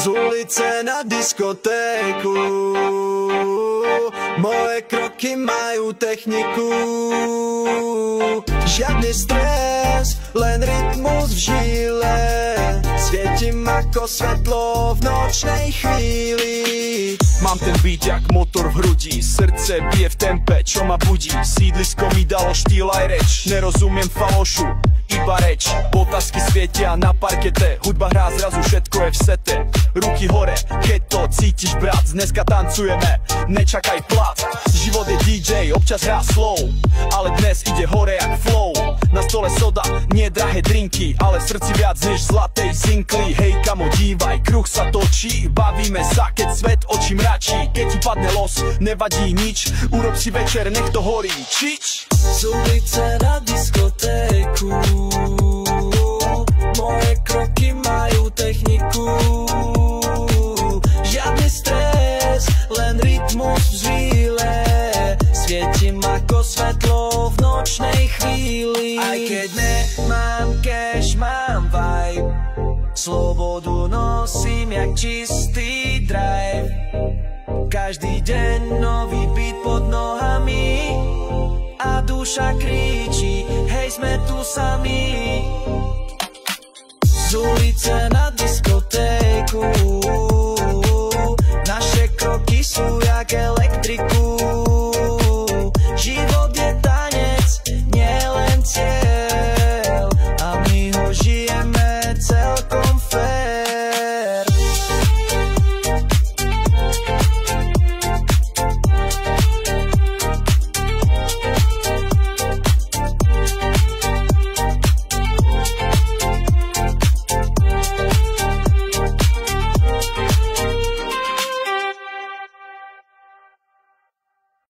ulice na diskotéku, moje kroky majú techniku. Žiadny stres, len rytmus v žile, svietim ako svetlo v nočnej chvíli. Mám ten beat jak motor v hrudi, srdce bije v tempe, čo ma budí. Sídlisko mi dalo štýl aj reč, nerozumiem falošu, iba reč. Otázky svietia na parkete, hudba hrá, zrazu všetko je v sete. Ruky hore, keď to cítiš brat, dneska tancujeme, nečakaj plat. Život je DJ, občas hrá slow, ale dnes ide hore jak flow. Na stole soda, nie drahé drinky, ale v srdci viac než zlatej zinkly. Hej kamo, dívaj, kruh sa točí, bavíme sa, keď svet oči mračí. Keď ti padne los, nevadí nič, urob si večer, nech to horí, čič. Z ulice na diskotéku, moje kroky majú techniku. Žiadny stres, len rytmus v žile, svietim ako svetlo v nočnej chvíli. Aj keď nemám cash, mám vibe, slobodu nosím jak čistý drive. Každý deň nový beat pod nohami a duša kričí, hej, sme tu sami. Z ulice na diskotéku,